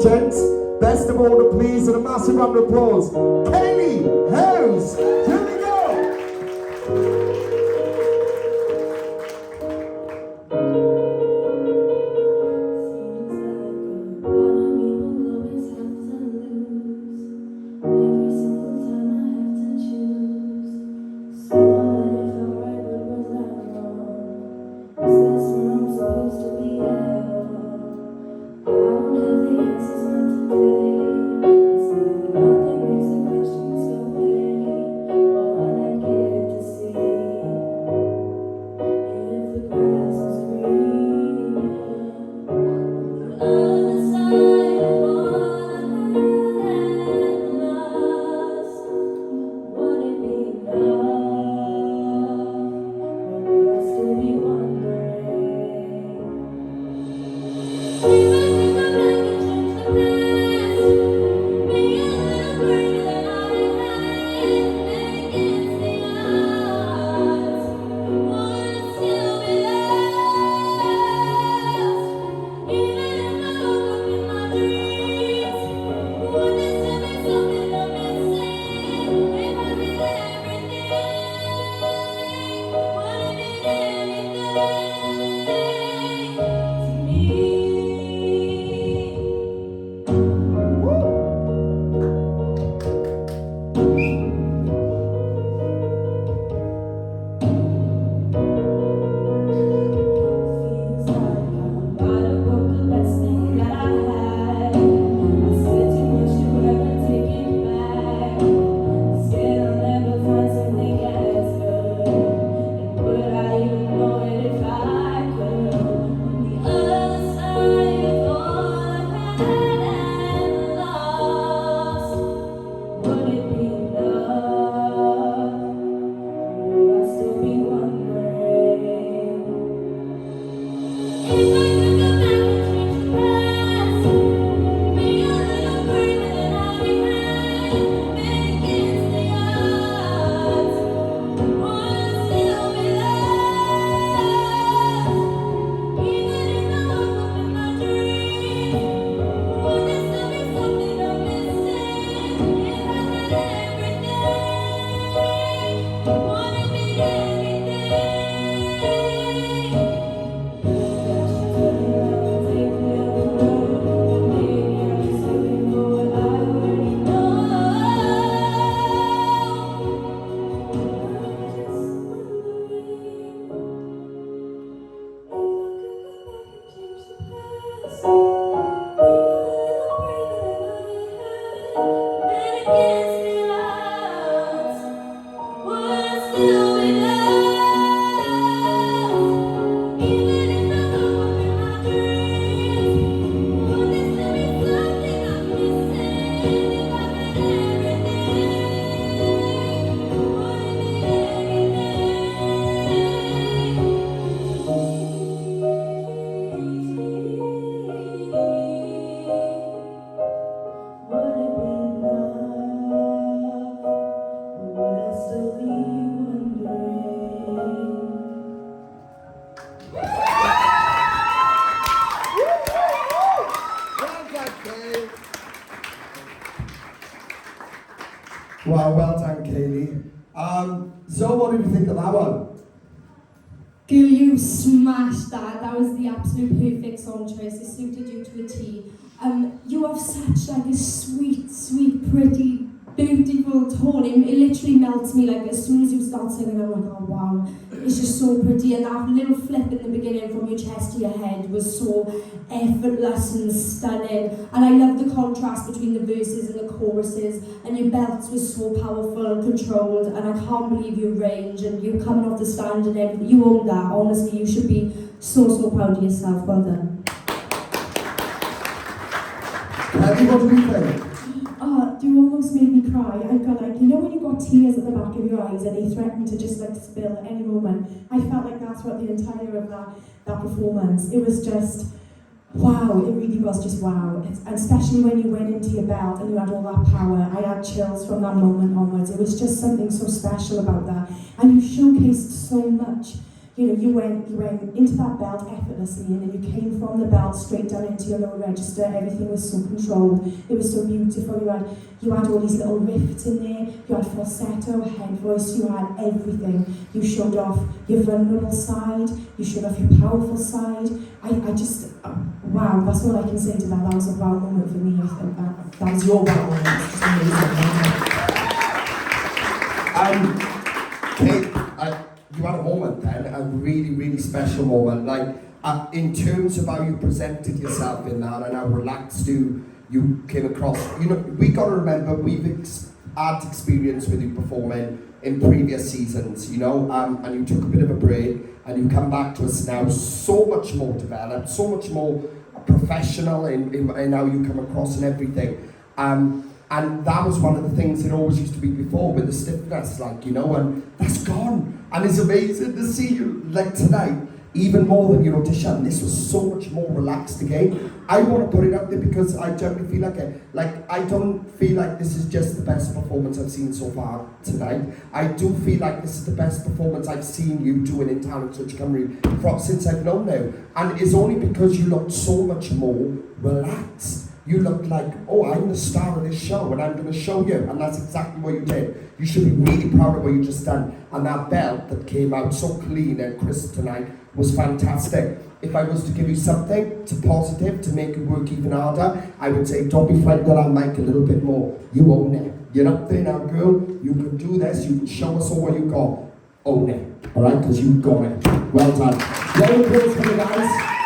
gents. Best of all, the please and a massive round of applause. Kayleigh, House, here we go. Wow, well done, Kayleigh. So what did you think of that one? Girl, you smashed that. That was the absolute perfect song choice. It suited you to a T. You have such like a sweet, sweet, pretty, beautiful tone. It literally melts me. Like as soon as you start singing, I'm like, oh wow, it's just so pretty. And that little flip in the beginning from your chest to your head was so effortless and stunning. And I love the contrast between the verses and the choruses. And your belts were so powerful and controlled. And I can't believe your range and you coming off the stand and everything. You own that. Honestly, you should be so, so proud of yourself. Well done. Kayleigh, what did you think? Oh, you almost made me cry. I got like, you know when you got tears at the back of your eyes and you threatened to just like spill at any moment? I felt like that's what the entire of that performance. It was just, wow, it really was just wow. And especially when you went into your belt and you had all that power. I had chills from that moment onwards. It was just something so special about that. And you showcased so much You know, you went into that belt effortlessly, and then you came from the belt straight down into your lower register. Everything was so controlled. It was so beautiful. You had all these little rifts in there. You had falsetto, head voice. You had everything. You showed off your vulnerable side. You showed off your powerful side. I just, wow, that's all I can say to that. That was a wow moment for me. I think that was your wow moment. It's amazing. Kate, you had a moment then, a really, really special moment. Like, in terms of how you presented yourself in that and how relaxed you came across. You know, we got to remember we've had experience with you performing in previous seasons, you know, and you took a bit of a break and you come back to us now so much more developed, so much more professional in how you come across and everything. And that was one of the things that always used to be before with the stiffness, like, you know, and that's gone. And it's amazing to see you, like tonight, even more than your audition. This was so much more relaxed again. I want to put it out there because I generally feel I don't feel like this is just the best performance I've seen so far tonight. I do feel like this is the best performance I've seen you doing in Talent Search Cymru since I've known you. And it's only because you looked so much more relaxed. You looked like, oh, I'm the star of this show and I'm going to show you. And that's exactly what you did. You should be really proud of what you just done. And that belt that came out so clean and crisp tonight was fantastic. If I was to give you something to positive to make it work even harder, I would say don't be frightened of that mic a little bit more. You own it. You're up there now, girl. You can do this. You can show us all what you got. Own it. All right? Because you got it. Well done. Round of applause for the guys.